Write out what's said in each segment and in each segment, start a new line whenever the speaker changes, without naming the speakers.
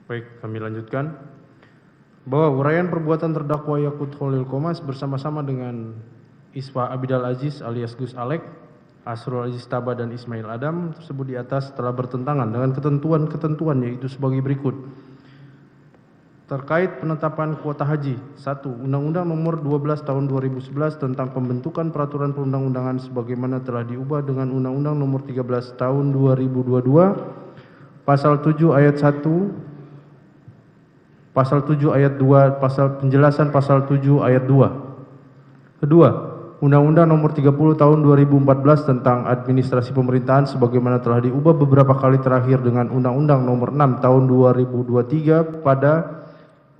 Baik, kami lanjutkan. Bahwa uraian perbuatan terdakwa Yakut Khalil Qomas bersama-sama dengan Isfa Abidal Aziz alias Gus Alek, Asrul Aziz Taba dan Ismail Adam tersebut di atas telah bertentangan dengan ketentuan-ketentuan yaitu sebagai berikut. Terkait penetapan kuota haji. 1. Undang-Undang Nomor 12 Tahun 2011 tentang pembentukan peraturan perundang-undangan sebagaimana telah diubah dengan Undang-Undang Nomor 13 Tahun 2022, Pasal 7 Ayat 1, Pasal 7 Ayat 2, penjelasan Pasal 7 Ayat 2. Kedua, Undang-Undang Nomor 30 Tahun 2014 tentang administrasi pemerintahan sebagaimana telah diubah beberapa kali terakhir dengan Undang-Undang Nomor 6 Tahun 2023 pada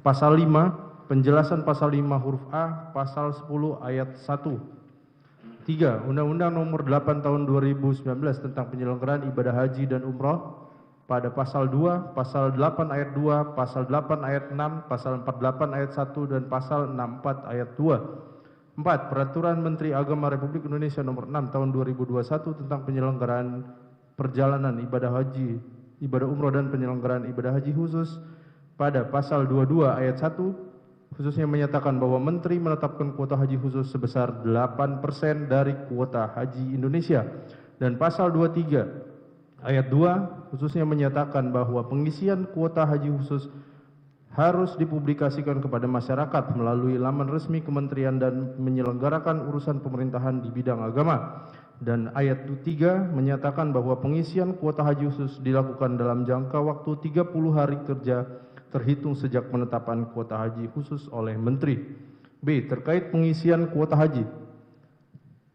Pasal 5, penjelasan Pasal 5 huruf A, Pasal 10 Ayat 1. 3. Undang-Undang Nomor 8 Tahun 2019 tentang penyelenggaraan ibadah haji dan umrah pada Pasal 2, Pasal 8 Ayat 2, Pasal 8 Ayat 6, Pasal 48 Ayat 1, dan Pasal 64 Ayat 2. 4. Peraturan Menteri Agama Republik Indonesia Nomor 6 Tahun 2021 tentang penyelenggaraan perjalanan ibadah haji, ibadah umrah dan penyelenggaraan ibadah haji khusus pada Pasal 22 Ayat 1 khususnya menyatakan bahwa Menteri menetapkan kuota haji khusus sebesar 8% dari kuota haji Indonesia, dan Pasal 23 Ayat 2 khususnya menyatakan bahwa pengisian kuota haji khusus harus dipublikasikan kepada masyarakat melalui laman resmi kementerian dan menyelenggarakan urusan pemerintahan di bidang agama. Dan ayat 3 menyatakan bahwa pengisian kuota haji khusus dilakukan dalam jangka waktu 30 hari kerja terhitung sejak penetapan kuota haji khusus oleh Menteri. B. Terkait pengisian kuota haji.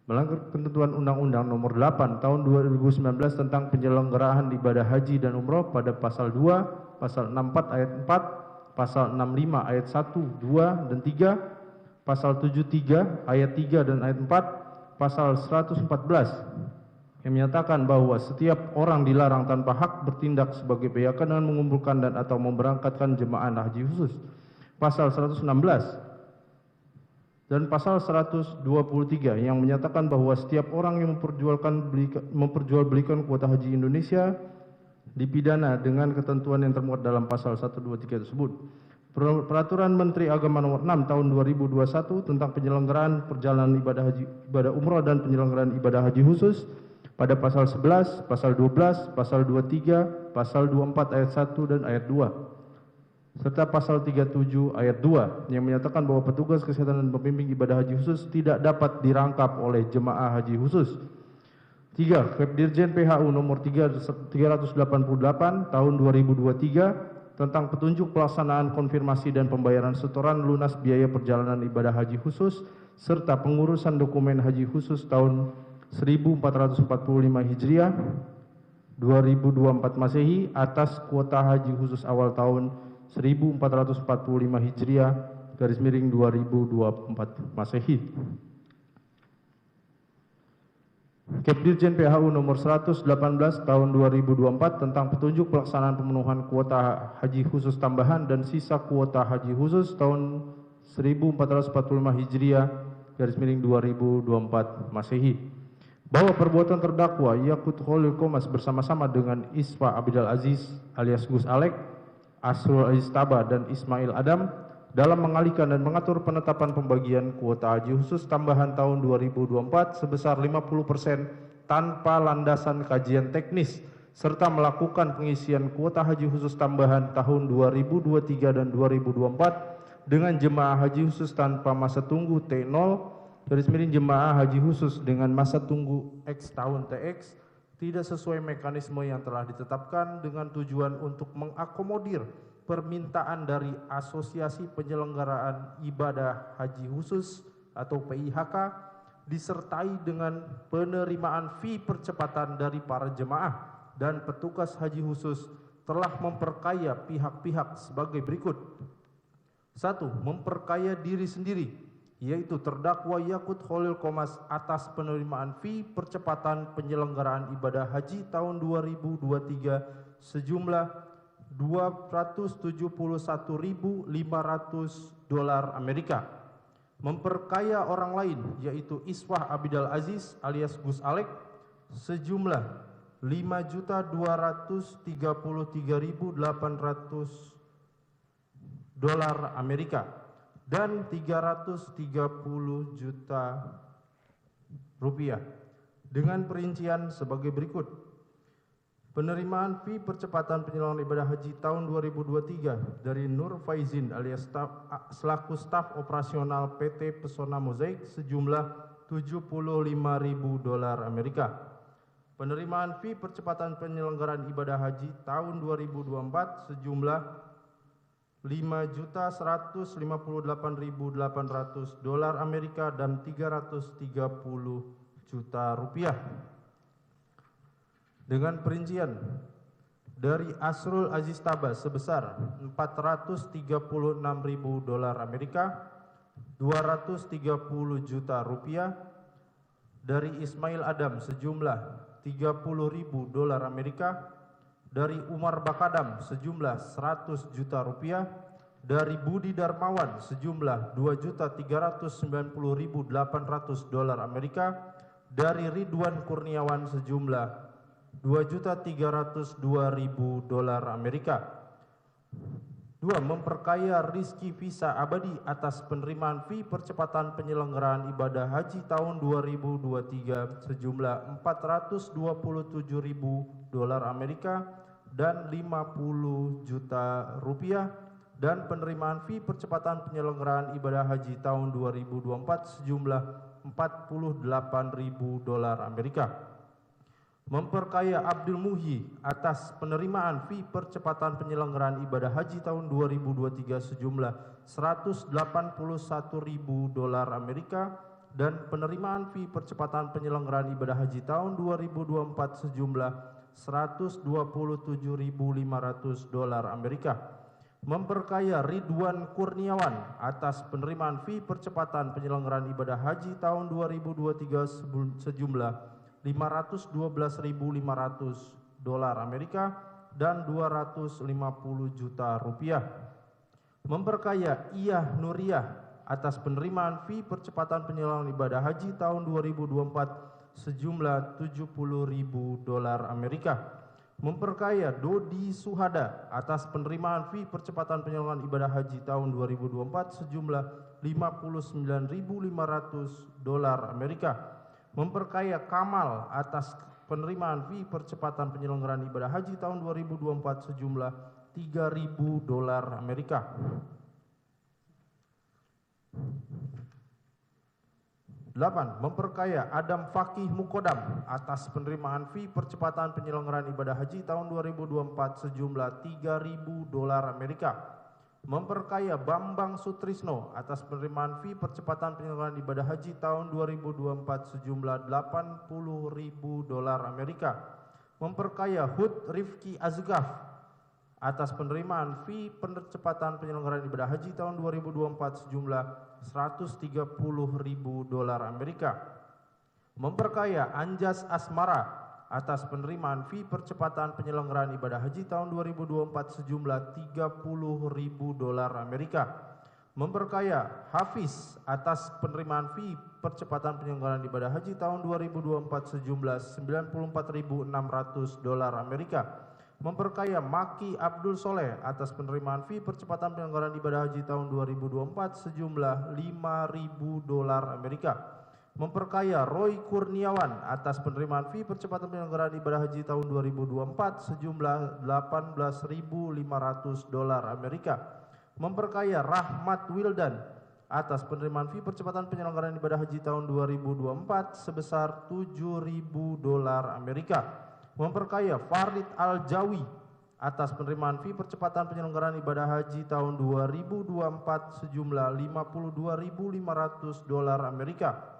Melanggar ketentuan Undang-Undang Nomor 8 Tahun 2019 tentang penyelenggaraan ibadah haji dan umroh pada Pasal 2, Pasal 64 Ayat 4, Pasal 65 Ayat 1, 2, dan 3, Pasal 73 Ayat 3 dan Ayat 4, Pasal 114 yang menyatakan bahwa setiap orang dilarang tanpa hak bertindak sebagai pihak dengan mengumpulkan dan atau memberangkatkan jemaah haji khusus. Pasal 116 dan Pasal 123 yang menyatakan bahwa setiap orang yang memperjualbelikan kuota haji Indonesia dipidana dengan ketentuan yang termuat dalam Pasal 123 tersebut. Peraturan Menteri Agama Nomor 6 Tahun 2021 tentang penyelenggaraan perjalanan ibadah umrah dan penyelenggaraan ibadah haji khusus pada Pasal 11, Pasal 12, Pasal 23, Pasal 24 Ayat 1 dan Ayat 2, serta Pasal 37 Ayat 2 yang menyatakan bahwa petugas kesehatan dan pembimbing ibadah haji khusus tidak dapat dirangkap oleh jemaah haji khusus. 3. Kepdirjen PHU Nomor 388 Tahun 2023 tentang petunjuk pelaksanaan konfirmasi dan pembayaran setoran lunas biaya perjalanan ibadah haji khusus serta pengurusan dokumen haji khusus tahun 1445 Hijriah 2024 Masehi atas kuota haji khusus awal tahun 1445 Hijriah /2024 Masehi. Kepdirjen PHU Nomor 118 Tahun 2024 tentang petunjuk pelaksanaan pemenuhan kuota haji khusus tambahan dan sisa kuota haji khusus tahun 1445 Hijriah /2024 Masehi. Bahwa perbuatan terdakwa Yakut Khalil Qomas bersama-sama dengan Isfa Abidal Aziz alias Gus Alek, Asrul Aziz Taba dan Ismail Adam dalam mengalihkan dan mengatur penetapan pembagian kuota haji khusus tambahan tahun 2024 sebesar 50% tanpa landasan kajian teknis serta melakukan pengisian kuota haji khusus tambahan tahun 2023 dan 2024 dengan jemaah haji khusus tanpa masa tunggu T0 jemaah haji khusus dengan masa tunggu X tahun TX tidak sesuai mekanisme yang telah ditetapkan dengan tujuan untuk mengakomodir permintaan dari Asosiasi Penyelenggaraan Ibadah Haji Khusus atau PIHK disertai dengan penerimaan fee percepatan dari para jemaah dan petugas haji khusus telah memperkaya pihak-pihak sebagai berikut. 1. Memperkaya diri sendiri, yaitu terdakwa Yakut Khalil Qomas atas penerimaan fee percepatan penyelenggaraan ibadah haji tahun 2023 sejumlah $271.500 Amerika. Memperkaya orang lain, yaitu Iswah Abidal Aziz alias Gus Alek sejumlah $5.233.800 dolar Amerika dan 330 juta rupiah dengan perincian sebagai berikut. Penerimaan fee percepatan penyelenggaraan ibadah haji tahun 2023 dari Nur Faizin alias selaku staf operasional PT Pesona Mozaik sejumlah 75.000 dolar Amerika. Penerimaan fee percepatan penyelenggaraan ibadah haji tahun 2024 sejumlah 5.158.800 dolar Amerika dan 330 juta rupiah. Dengan perincian dari Asrul Aziz Tabas sebesar 436.000 dolar Amerika, 230 juta rupiah. Dari Ismail Adam sejumlah 30.000 dolar Amerika. Dari Umar Bakadam sejumlah 100 juta rupiah. Dari Budi Darmawan sejumlah 2.390.800 dolar Amerika. Dari Ridwan Kurniawan sejumlah 2.302.000 dolar Amerika. 2. Memperkaya Rizky Visa Abadi atas penerimaan fee percepatan penyelenggaraan ibadah haji tahun 2023 sejumlah 427.000 dolar Amerika dan 50 juta rupiah, dan penerimaan fee percepatan penyelenggaraan ibadah haji tahun 2024 sejumlah 48.000 dolar Amerika. Memperkaya Abdul Muhyi atas penerimaan fee percepatan penyelenggaraan ibadah haji tahun 2023 sejumlah 181.000 dolar Amerika dan penerimaan fee percepatan penyelenggaraan ibadah haji tahun 2024 sejumlah 127.500 dolar Amerika. Memperkaya Ridwan Kurniawan atas penerimaan fee percepatan penyelenggaraan ibadah haji tahun 2023 sejumlah 512.500 dolar Amerika dan 250 juta rupiah. Memperkaya Iyah Nuriyah atas penerimaan fee percepatan penyelenggaraan ibadah haji tahun 2024 sejumlah 70.000 dolar Amerika. Memperkaya Dodi Suhada atas penerimaan fee percepatan penyelenggaraan ibadah haji tahun 2024 sejumlah 59.500 dolar Amerika. Memperkaya Kamal atas penerimaan fee percepatan penyelenggaraan ibadah haji tahun 2024 sejumlah 3.000 dolar Amerika. 8. Memperkaya Adam Fakih Mukodam atas penerimaan fee percepatan penyelenggaraan ibadah haji tahun 2024 sejumlah 3.000 dolar Amerika. Memperkaya Bambang Sutrisno atas penerimaan fee percepatan penyelenggaraan ibadah haji tahun 2024 sejumlah 80.000 dolar Amerika. Memperkaya Hud Rifki Azgaf atas penerimaan fee percepatan penyelenggaraan ibadah haji tahun 2024 sejumlah 130.000 dolar Amerika. Memperkaya Anjas Asmara atas penerimaan fee percepatan penyelenggaraan ibadah haji tahun 2024 sejumlah 30.000 dolar Amerika. Memperkaya Hafiz atas penerimaan fee percepatan penyelenggaraan ibadah haji tahun 2024 sejumlah 94.600 dolar Amerika. Memperkaya Maki Abdul Soleh atas penerimaan fee percepatan penyelenggaraan ibadah haji tahun 2024 sejumlah 5.000 dolar Amerika. Memperkaya Roy Kurniawan atas penerimaan fee percepatan penyelenggaraan ibadah haji tahun 2024 sejumlah 18.500 dolar Amerika. Memperkaya Rahmat Wildan atas penerimaan fee percepatan penyelenggaraan ibadah haji tahun 2024 sebesar 7.000 dolar Amerika. Memperkaya Farid Al-Jawi atas penerimaan fee percepatan penyelenggaraan ibadah haji tahun 2024 sejumlah 52.500 dolar Amerika.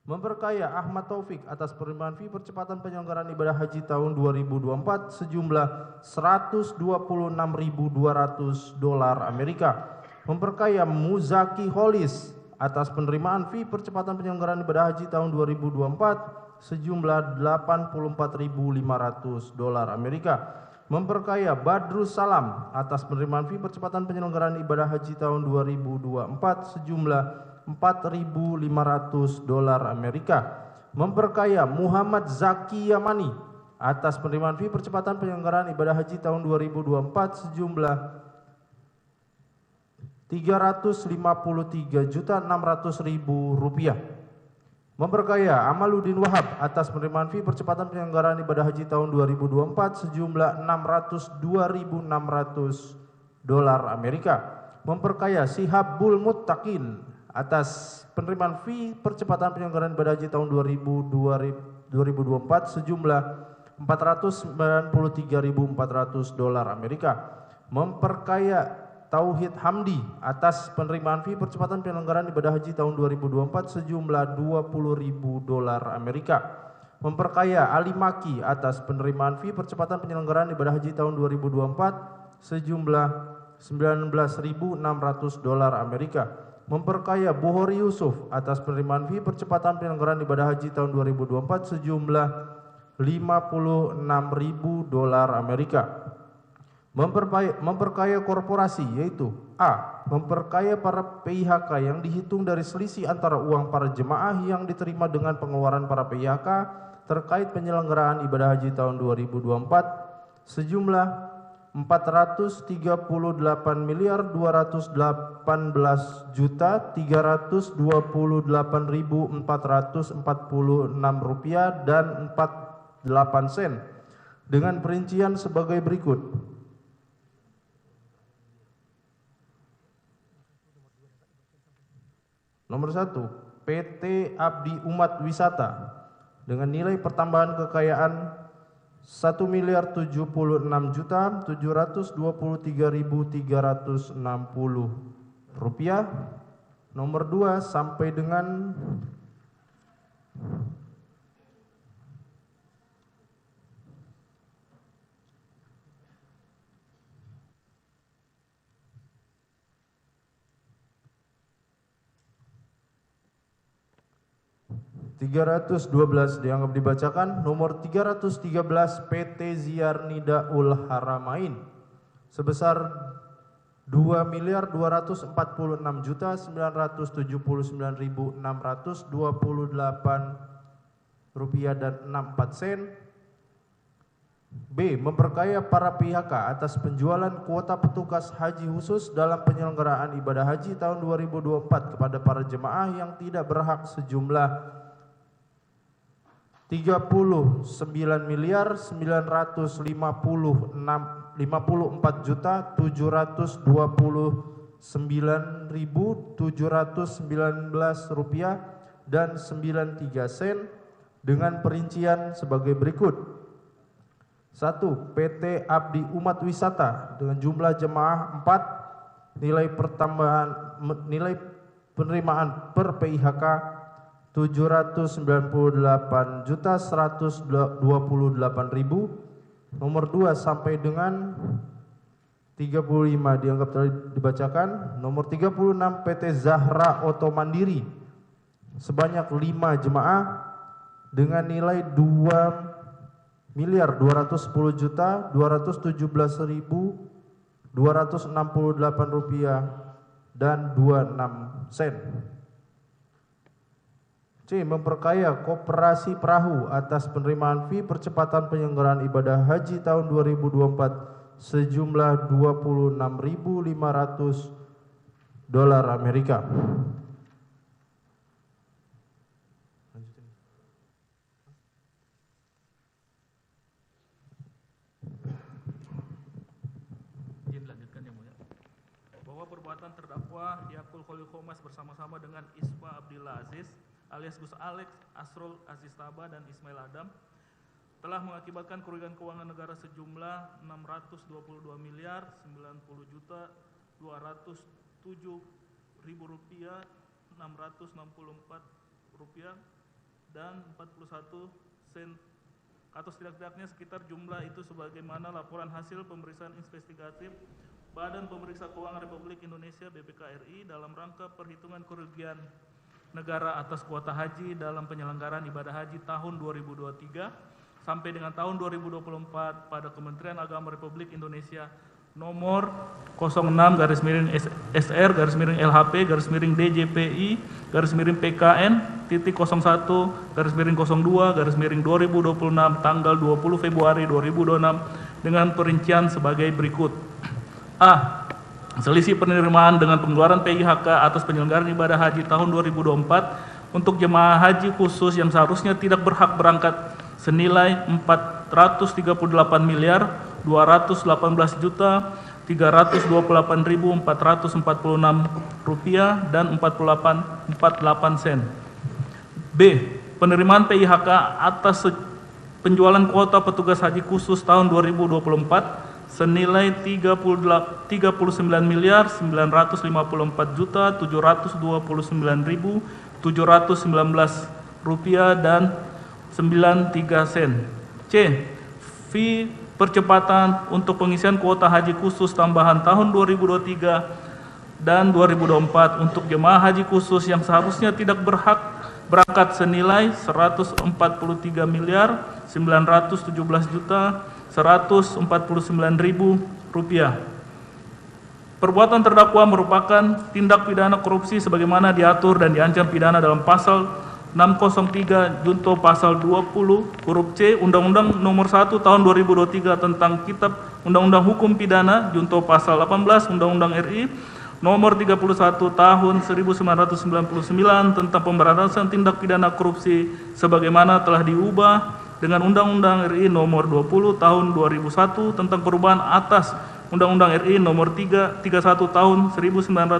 Memperkaya Ahmad Taufik atas penerimaan fee percepatan penyelenggaraan ibadah haji tahun 2024 sejumlah 126.200 dolar Amerika. Memperkaya Muzaki Holis atas penerimaan fee percepatan penyelenggaraan ibadah haji tahun 2024 sejumlah 84.500 dolar Amerika. Memperkaya Badrus Salam atas penerimaan fee percepatan penyelenggaraan ibadah haji tahun 2024 sejumlah 4.500 dolar Amerika. Memperkaya Muhammad Zaki Yamani atas penerimaan fee percepatan penyelenggaraan ibadah haji tahun 2024 sejumlah Rp353.600.000. Memperkaya Amaluddin Wahab atas penerimaan fee percepatan penyelenggaraan ibadah haji tahun 2024 sejumlah $602.600. Memperkaya Sihabul Muttaqin atas penerimaan fee percepatan penyelenggaraan ibadah haji tahun 2024 sejumlah $493.400. Memperkaya Tauhid Hamdi atas penerimaan fee percepatan penyelenggaraan ibadah haji tahun 2024 sejumlah $20.000. Memperkaya Ali Maki atas penerimaan fee percepatan penyelenggaraan ibadah haji tahun 2024 sejumlah $19.600. Memperkaya Buhori Yusuf atas penerimaan fee percepatan penyelenggaraan ibadah haji tahun 2024 sejumlah $56.000. Memperkaya korporasi, yaitu A. Memperkaya para PIHK yang dihitung dari selisih antara uang para jemaah yang diterima dengan pengeluaran para PIHK terkait penyelenggaraan ibadah haji tahun 2024 sejumlah $433.218.446 dan 48 sen dengan perincian sebagai berikut. Nomor 1, PT Abdi Umat Wisata dengan nilai pertambahan kekayaan Rp1.076.723.360. Nomor 2 sampai dengan dianggap dibacakan. Nomor 313 PT Ziarnidaul Haramain sebesar Rp2.249.929.628.64. B. Memperkaya para PIHK atas penjualan kuota petugas haji khusus dalam penyelenggaraan ibadah haji tahun 2024 kepada para jemaah yang tidak berhak sejumlah Rp39.954.729.719 dan 93 sen dengan perincian sebagai berikut. 1. PT Abdi Umat Wisata dengan jumlah jemaah 4, nilai penerimaan per PIHK Rp298.128.000. Nomor 2 sampai dengan 35 dianggap telah dibacakan. Nomor 36 PT Zahra Oto Mandiri sebanyak 5 jemaah dengan nilai Rp2.217.268.268 dan 26 sen. C. Memperkaya Koperasi Perahu atas penerimaan fee percepatan penyelenggaraan ibadah haji tahun 2024 sejumlah $26.500.
Bahwa perbuatan terdakwa Yakul Khalil Khomas bersama-sama dengan Isma Abdillah Aziz alias Gus Alex, Asrul Aziz Taba dan Ismail Adam telah mengakibatkan kerugian keuangan negara sejumlah Rp622.907.664 dan 41 sen atau setidak-tidaknya sekitar jumlah itu sebagaimana laporan hasil pemeriksaan investigatif Badan Pemeriksa Keuangan Republik Indonesia BPK RI dalam rangka perhitungan kerugian negara atas kuota haji dalam penyelenggaraan ibadah haji tahun 2023 sampai dengan tahun 2024 pada Kementerian Agama Republik Indonesia nomor 06-SR-DJPI-PKN-01-02-2026 tanggal 20 Februari 2026 dengan perincian sebagai berikut. A. selisih penerimaan dengan pengeluaran PIHK atas penyelenggaraan ibadah haji tahun 2024 untuk jemaah haji khusus yang seharusnya tidak berhak berangkat senilai 438.218.328.446 rupiah dan 48 sen. B. Penerimaan PIHK atas penjualan kuota petugas haji khusus tahun 2024 senilai 39.954.729.719 rupiah dan 93 sen. C. Fee percepatan untuk pengisian kuota haji khusus tambahan tahun 2023 dan 2024 untuk jemaah haji khusus yang seharusnya tidak berhak berangkat senilai 149.917.149.000 rupiah. Perbuatan terdakwa merupakan tindak pidana korupsi sebagaimana diatur dan diancam pidana dalam pasal 603 junto pasal 20 huruf C Undang-Undang Nomor 1 Tahun 2023 tentang Kitab Undang-Undang Hukum Pidana junto pasal 18 Undang-Undang RI Nomor 31 Tahun 1999 tentang pemberantasan tindak pidana korupsi sebagaimana telah diubah dengan Undang-Undang RI Nomor 20 Tahun 2001 tentang perubahan atas Undang-Undang RI Nomor 31 Tahun 1999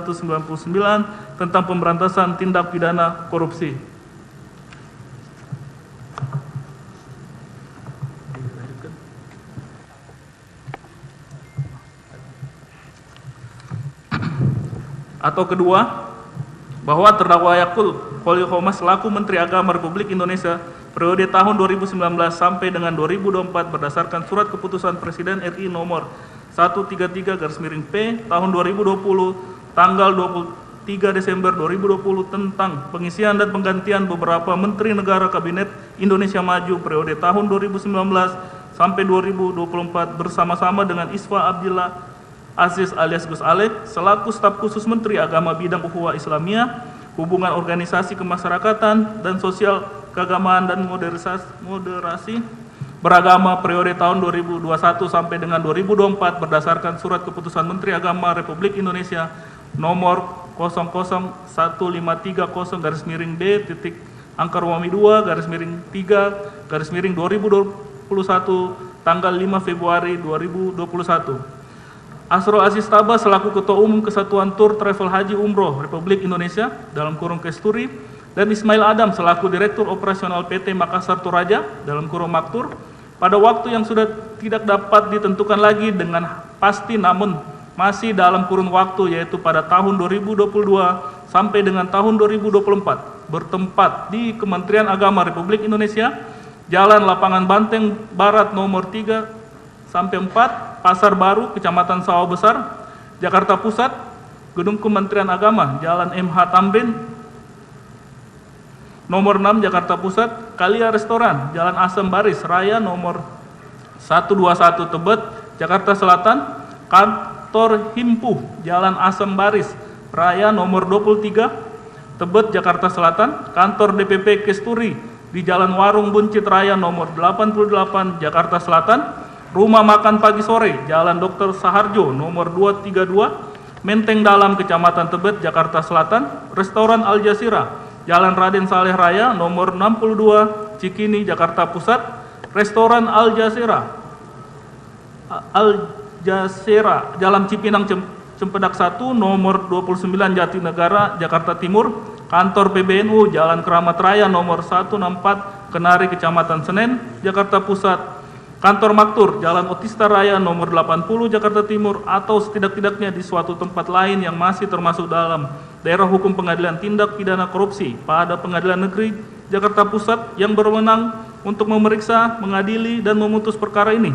tentang pemberantasan tindak pidana korupsi. Atau kedua, bahwa terdakwa Yakul Kholilkomas selaku Menteri Agama Republik Indonesia periode tahun 2019 sampai dengan 2024 berdasarkan surat keputusan Presiden RI nomor 133/P tahun 2020 tanggal 23 Desember 2020 tentang pengisian dan penggantian beberapa Menteri Negara Kabinet Indonesia Maju periode tahun 2019 sampai 2024 bersama-sama dengan Isfa Abdillah Aziz alias Gus Alek selaku staf khusus Menteri Agama bidang Ukhuwah Islamiyah, hubungan organisasi kemasyarakatan dan sosial keagamaan dan moderasi beragama periode tahun 2021 sampai dengan 2024 berdasarkan surat keputusan Menteri Agama Republik Indonesia nomor 001-530-2/3 tanggal 5 Februari 2021. Asrul Aziz Taba selaku Ketua Umum Kesatuan Tur Travel Haji Umroh Republik Indonesia dalam kurung Kesturi dan Ismail Adam selaku Direktur Operasional PT Makassar Toraja dalam kurung Maktur pada waktu yang sudah tidak dapat ditentukan lagi dengan pasti namun masih dalam kurun waktu yaitu pada tahun 2022 sampai dengan tahun 2024 bertempat di Kementerian Agama Republik Indonesia, Jalan Lapangan Banteng Barat nomor 3 sampai 4, Pasar Baru, Kecamatan Sawah Besar, Jakarta Pusat, Gedung Kementerian Agama, Jalan MH Tamrin, nomor 6, Jakarta Pusat, Kalia Restoran, Jalan Asem Baris Raya, nomor 121 Tebet, Jakarta Selatan, Kantor Himpuh, Jalan Asem Baris Raya, nomor 23, Tebet, Jakarta Selatan, Kantor DPP Kesturi, di Jalan Warung Buncit Raya, nomor 88, Jakarta Selatan, Rumah Makan Pagi Sore, Jalan Dr. Saharjo, nomor 232, Menteng Dalam, Kecamatan Tebet, Jakarta Selatan, Restoran Al Jazeera, Jalan Raden Saleh Raya, nomor 62, Cikini, Jakarta Pusat, Restoran Al Jazeera, Jalan Cipinang Cempedak 1, nomor 29, Jatinegara, Jakarta Timur, Kantor PBNU, Jalan Keramat Raya, nomor 164, Kenari, Kecamatan Senen, Jakarta Pusat, Kantor Maktur, Jalan Otista Raya nomor 80 Jakarta Timur atau setidak-tidaknya di suatu tempat lain yang masih termasuk dalam daerah hukum pengadilan tindak pidana korupsi pada Pengadilan Negeri Jakarta Pusat yang berwenang untuk memeriksa, mengadili, dan memutus perkara ini.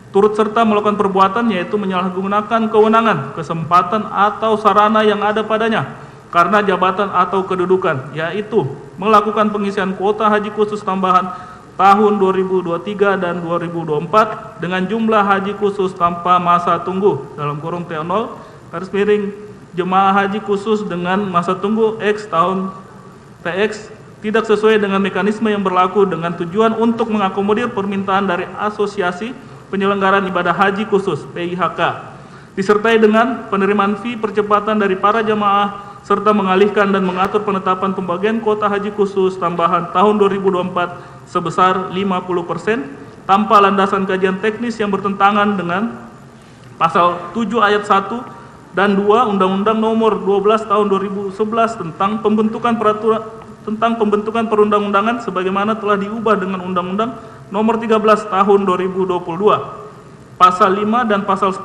Turut serta melakukan perbuatan yaitu menyalahgunakan kewenangan, kesempatan, atau sarana yang ada padanya karena jabatan atau kedudukan, yaitu melakukan pengisian kuota haji khusus tambahan tahun 2023 dan 2024 dengan jumlah haji khusus tanpa masa tunggu dalam kurung T0 garis miring jemaah haji khusus dengan masa tunggu X tahun TX tidak sesuai dengan mekanisme yang berlaku dengan tujuan untuk mengakomodir permintaan dari Asosiasi Penyelenggaraan Ibadah Haji Khusus PIHK disertai dengan penerimaan fee percepatan dari para jamaah serta mengalihkan dan mengatur penetapan pembagian kuota haji khusus tambahan tahun 2024 sebesar 50% tanpa landasan kajian teknis yang bertentangan dengan pasal 7 ayat 1 dan 2 Undang-Undang Nomor 12 Tahun 2011 tentang pembentukan perundang-undangan sebagaimana telah diubah dengan Undang-Undang Nomor 13 Tahun 2022. Pasal 5 dan pasal 10